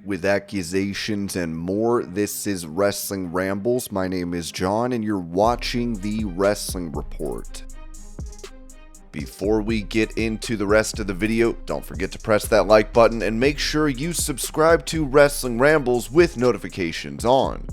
With accusations and more, this is Wrestling Rambles. My name is John, and you're watching the Wrestling Report. Before we get into the rest of the video, don't forget to press that like button and make sure you subscribe to Wrestling Rambles with notifications on.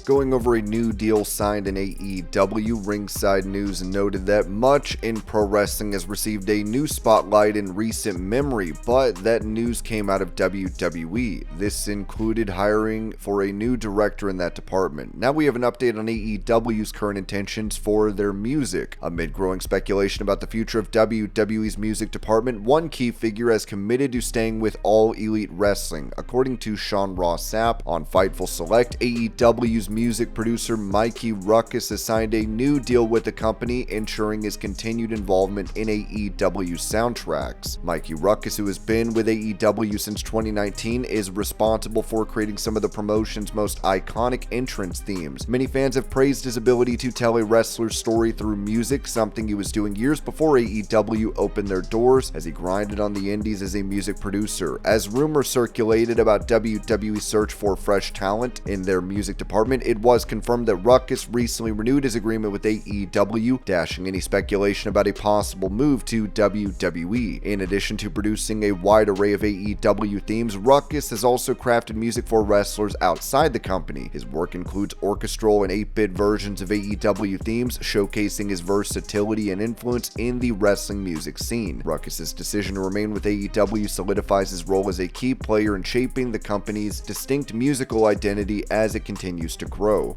Going over a new deal signed in AEW, Ringside News noted that much in pro wrestling has received a new spotlight in recent memory, but that news came out of WWE. This included hiring for a new director in that department. Now we have an update on AEW's current intentions for their music. Amid growing speculation about the future of WWE's music department, one key figure has committed to staying with All Elite Wrestling. According to Sean Ross Sapp on Fightful Select, AEW's music producer Mikey Ruckus has signed a new deal with the company, ensuring his continued involvement in AEW soundtracks. Mikey Ruckus, who has been with AEW since 2019, is responsible for creating some of the promotion's most iconic entrance themes. Many fans have praised his ability to tell a wrestler's story through music, something he was doing years before AEW opened their doors, as he grinded on the indies as a music producer. As rumors circulated about WWE's search for fresh talent in their music department, it was confirmed that Ruckus recently renewed his agreement with AEW, dashing any speculation about a possible move to WWE. In addition to producing a wide array of AEW themes, Ruckus has also crafted music for wrestlers outside the company. His work includes orchestral and 8-bit versions of AEW themes, showcasing his versatility and influence in the wrestling music scene. Ruckus's decision to remain with AEW solidifies his role as a key player in shaping the company's distinct musical identity as it continues to grow.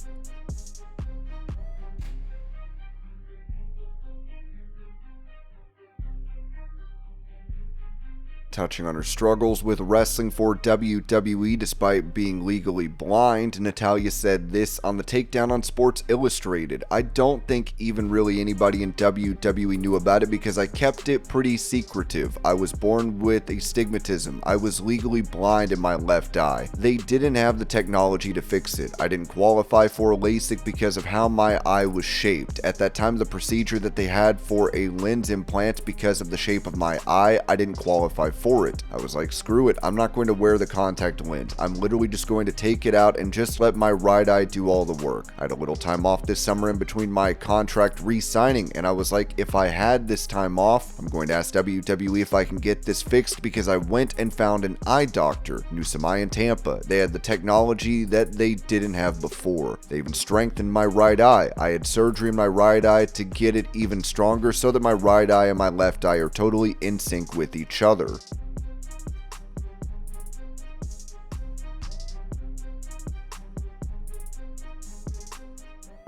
Touching on her struggles with wrestling for WWE despite being legally blind, Natalya said this on the takedown on Sports Illustrated. "I don't think even really anybody in WWE knew about it because I kept it pretty secretive. I was born with astigmatism. I was legally blind in my left eye. They didn't have the technology to fix it. I didn't qualify for LASIK because of how my eye was shaped. At that time, the procedure that they had for a lens implant because of the shape of my eye, I didn't qualify for it. I was like, screw it, I'm not going to wear the contact lens. I'm literally just going to take it out and just let my right eye do all the work. I had a little time off this summer in between my contract re-signing, and I was like, if I had this time off, I'm going to ask WWE if I can get this fixed, because I went and found an eye doctor, knew some eye in Tampa. They had the technology that they didn't have before. They even strengthened my right eye. I had surgery in my right eye to get it even stronger so that my right eye and my left eye are totally in sync with each other."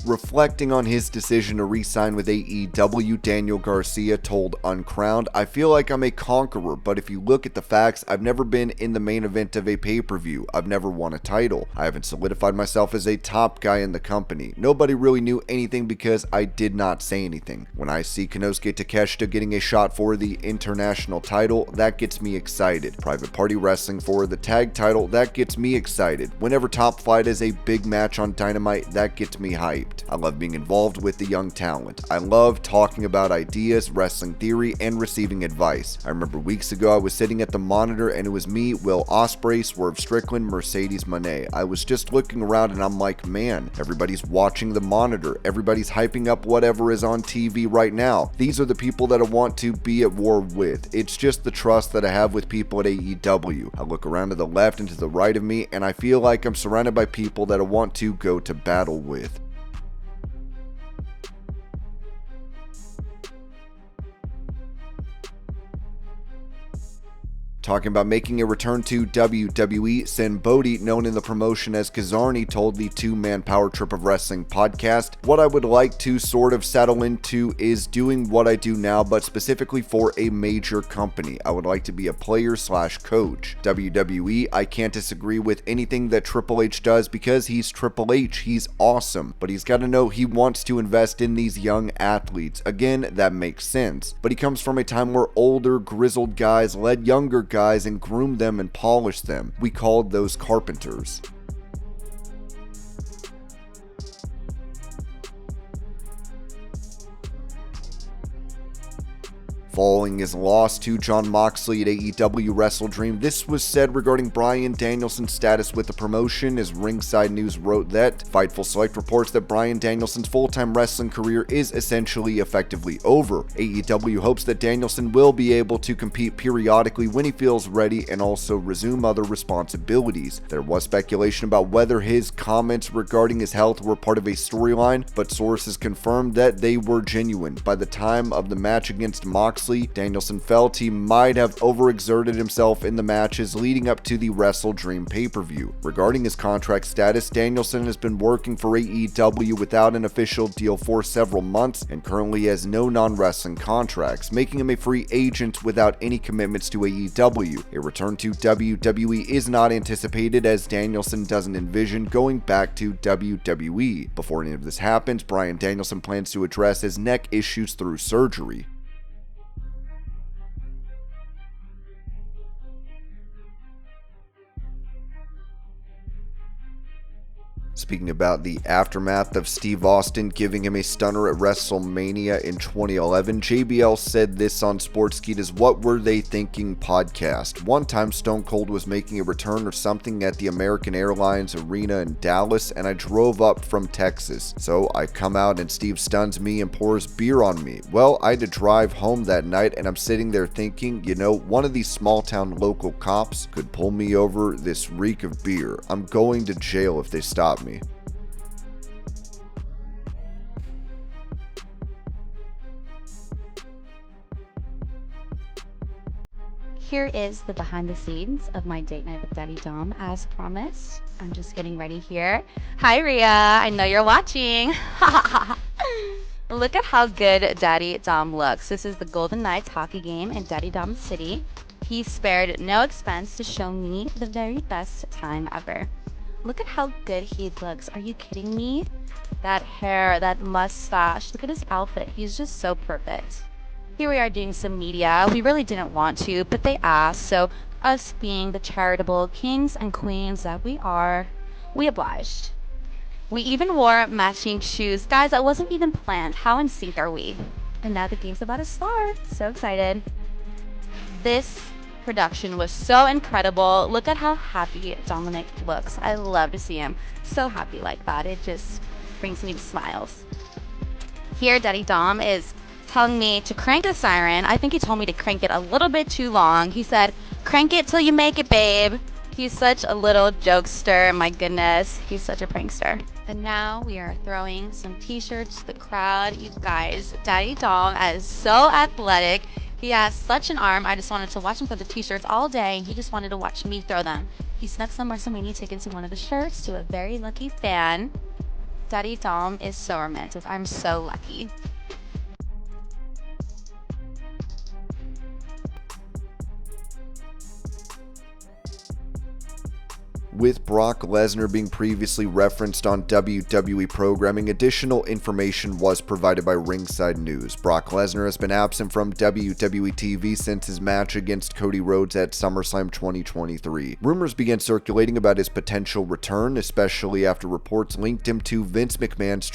Reflecting on his decision to re-sign with AEW, Daniel Garcia told Uncrowned, "I feel like I'm a conqueror, but if you look at the facts, I've never been in the main event of a pay-per-view. I've never won a title. I haven't solidified myself as a top guy in the company. Nobody really knew anything because I did not say anything. When I see Konosuke Takeshita getting a shot for the international title, that gets me excited. Private Party wrestling for the tag title, that gets me excited. Whenever Top Flight is a big match on Dynamite, that gets me hyped. I love being involved with the young talent. I love talking about ideas, wrestling theory, and receiving advice. I remember weeks ago I was sitting at the monitor and it was me, Will Ospreay, Swerve Strickland, Mercedes Moné. I was just looking around and I'm like, man, everybody's watching the monitor. Everybody's hyping up whatever is on TV right now. These are the people that I want to be at war with. It's just the trust that I have with people at AEW. I look around to the left and to the right of me and I feel like I'm surrounded by people that I want to go to battle with." Talking about making a return to WWE, Sen Bodhi, known in the promotion as Kazarni, told the Two-Man Power Trip of Wrestling podcast, "What I would like to sort of settle into is doing what I do now, but specifically for a major company. I would like to be a player/coach. WWE, I can't disagree with anything that Triple H does because he's Triple H. He's awesome, but he's got to know he wants to invest in these young athletes. Again, that makes sense. But he comes from a time where older, grizzled guys led younger guys and groomed them and polished them. We called those carpenters." Following his loss to Jon Moxley at AEW Wrestle Dream, this was said regarding Bryan Danielson's status with the promotion, as Ringside News wrote that Fightful Select reports that Bryan Danielson's full-time wrestling career is essentially effectively over. AEW hopes that Danielson will be able to compete periodically when he feels ready and also resume other responsibilities. There was speculation about whether his comments regarding his health were part of a storyline, but sources confirmed that they were genuine. By the time of the match against Moxley, Danielson felt he might have overexerted himself in the matches leading up to the Wrestle Dream pay-per-view. Regarding his contract status, Danielson has been working for AEW without an official deal for several months and currently has no non-wrestling contracts, making him a free agent without any commitments to AEW. A return to WWE is not anticipated, as Danielson doesn't envision going back to WWE. Before any of this happens, Bryan Danielson plans to address his neck issues through surgery. Speaking about the aftermath of Steve Austin giving him a stunner at WrestleMania in 2011, JBL said this on Sportskeeda's What Were They Thinking podcast. One time Stone Cold was making a return or something at the American Airlines Arena in Dallas, and I drove up from Texas. So I come out and Steve stuns me and pours beer on me. Well, I had to drive home that night, and I'm sitting there thinking, you know, one of these small town local cops could pull me over this reek of beer. I'm going to jail if they stop me. Here is the behind the scenes of my date night with Daddy Dom, as promised. I'm just getting ready here. Hi, Rhea. I know you're watching. Look at how good Daddy Dom looks. This is the Golden Knights hockey game in Daddy Dom City. He spared no expense to show me the very best time ever. Look at how good he looks. Are you kidding me? That hair, that mustache. Look at his outfit. He's just so perfect. Here we are doing some media. We really didn't want to, but they asked, so us being the charitable kings and queens that we are, we obliged. We even wore matching shoes. Guys, that wasn't even planned. How in sync are we? And now the game's about to start. So excited. This production was so incredible. Look at how happy Dominik looks. I love to see him so happy like that. It just brings me to smiles. Here, Daddy Dom is telling me to crank the siren. I think he told me to crank it a little bit too long. He said, crank it till you make it, babe. He's such a little jokester. My goodness, he's such a prankster. And now we are throwing some t-shirts to the crowd. You guys, Daddy Dom is so athletic. He has such an arm. I just wanted to watch him throw the t-shirts all day. He just wanted to watch me throw them. He snuck some WrestleMania tickets in one of the shirts to a very lucky fan. Daddy Dom is so romantic. I'm so lucky. With Brock Lesnar being previously referenced on WWE programming, additional information was provided by Ringside News. Brock Lesnar has been absent from WWE TV since his match against Cody Rhodes at SummerSlam 2023. Rumors began circulating about his potential return, especially after reports linked him to Vince McMahon's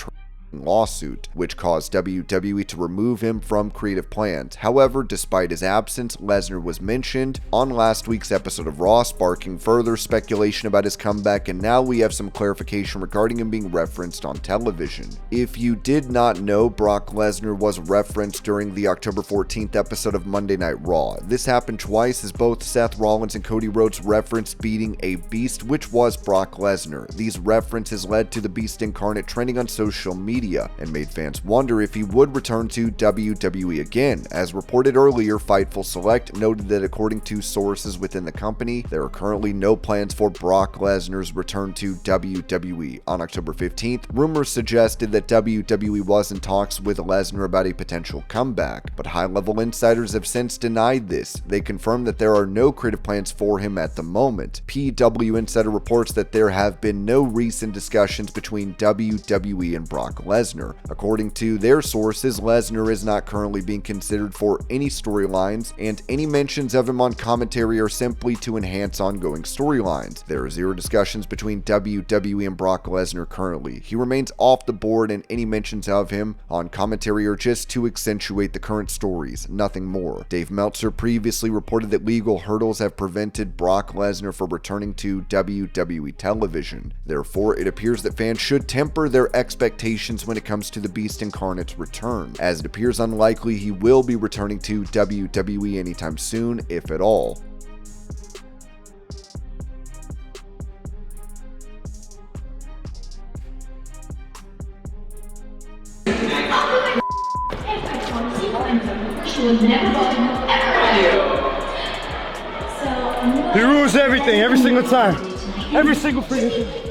lawsuit, which caused WWE to remove him from creative plans. However, despite his absence, Lesnar was mentioned on last week's episode of Raw, sparking further speculation about his comeback, and now we have some clarification regarding him being referenced on television. If you did not know, Brock Lesnar was referenced during the October 14th episode of Monday Night Raw. This happened twice, as both Seth Rollins and Cody Rhodes referenced beating a beast, which was Brock Lesnar. These references led to the Beast incarnate trending on social media and made fans wonder if he would return to WWE again. As reported earlier, Fightful Select noted that according to sources within the company, there are currently no plans for Brock Lesnar's return to WWE. On October 15th, rumors suggested that WWE was in talks with Lesnar about a potential comeback, but high-level insiders have since denied this. They confirmed that there are no creative plans for him at the moment. PW Insider reports that there have been no recent discussions between WWE and Brock Lesnar. Lesnar. According to their sources, Lesnar is not currently being considered for any storylines, and any mentions of him on commentary are simply to enhance ongoing storylines. There are zero discussions between WWE and Brock Lesnar currently. He remains off the board, and any mentions of him on commentary are just to accentuate the current stories, nothing more. Dave Meltzer previously reported that legal hurdles have prevented Brock Lesnar from returning to WWE television. Therefore, it appears that fans should temper their expectations when it comes to the Beast Incarnate's return, as it appears unlikely he will be returning to WWE anytime soon, if at all. He ruins everything, every single time. Every single freaking thing.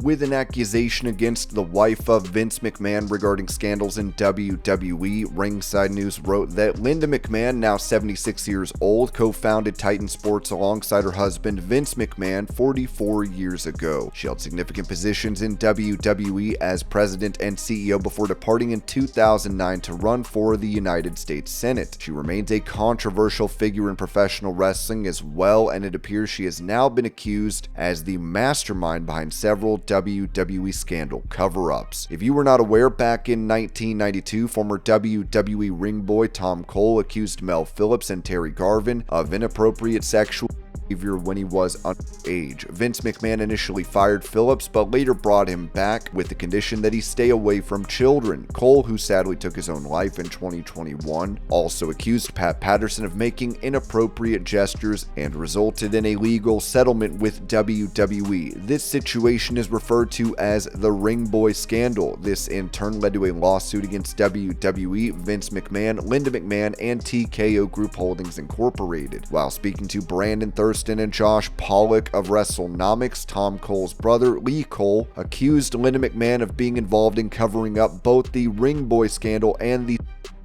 With an accusation against the wife of Vince McMahon regarding scandals in WWE, Ringside News wrote that Linda McMahon, now 76 years old, co-founded Titan Sports alongside her husband Vince McMahon 44 years ago. She held significant positions in WWE as president and CEO before departing in 2009 to run for the United States Senate. She remains a controversial figure in professional wrestling as well, and it appears she has now been accused as the mastermind behind several WWE scandal cover-ups. If you were not aware, back in 1992, former WWE ring boy Tom Cole accused Mel Phillips and Terry Garvin of inappropriate sexual behavior when he was underage. Vince McMahon initially fired Phillips, but later brought him back with the condition that he stay away from children. Cole, who sadly took his own life in 2021, also accused Pat Patterson of making inappropriate gestures and resulted in a legal settlement with WWE. This situation is referred to as the Ring Boy Scandal. This in turn led to a lawsuit against WWE, Vince McMahon, Linda McMahon, and TKO Group Holdings Incorporated. While speaking to Brandon Thurston and Josh Pollock of WrestleNomics, Tom Cole's brother, Lee Cole, accused Linda McMahon of being involved in covering up both the Ring Boy scandal and the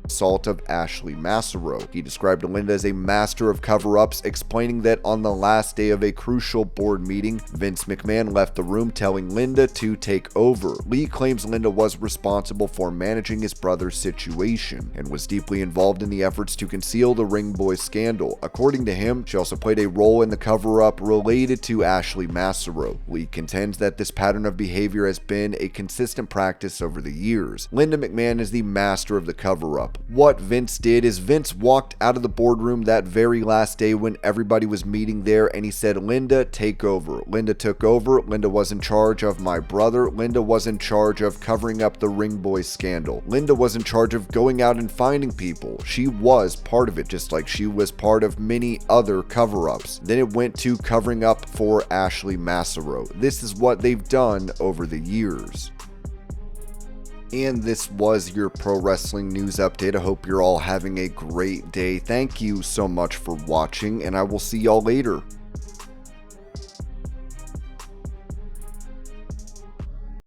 assault of Ashley Massaro. He described Linda as a master of cover-ups, explaining that on the last day of a crucial board meeting, Vince McMahon left the room telling Linda to take over. Lee claims Linda was responsible for managing his brother's situation and was deeply involved in the efforts to conceal the Ring Boy scandal. According to him, she also played a role in the cover-up related to Ashley Massaro. Lee contends that this pattern of behavior has been a consistent practice over the years. Linda McMahon is the master of the cover-up. What Vince did is Vince walked out of the boardroom that very last day when everybody was meeting there, and he said, "Linda, take over." Linda took over. Linda was in charge of my brother. Linda was in charge of covering up the Ring Boy scandal. Linda was in charge of going out and finding people. She was part of it, just like she was part of many other cover-ups. Then it went to covering up for Ashley Massaro. This is what they've done over the years. And this was your pro wrestling news update. I hope you're all having a great day. Thank you so much for watching, and I will see y'all later.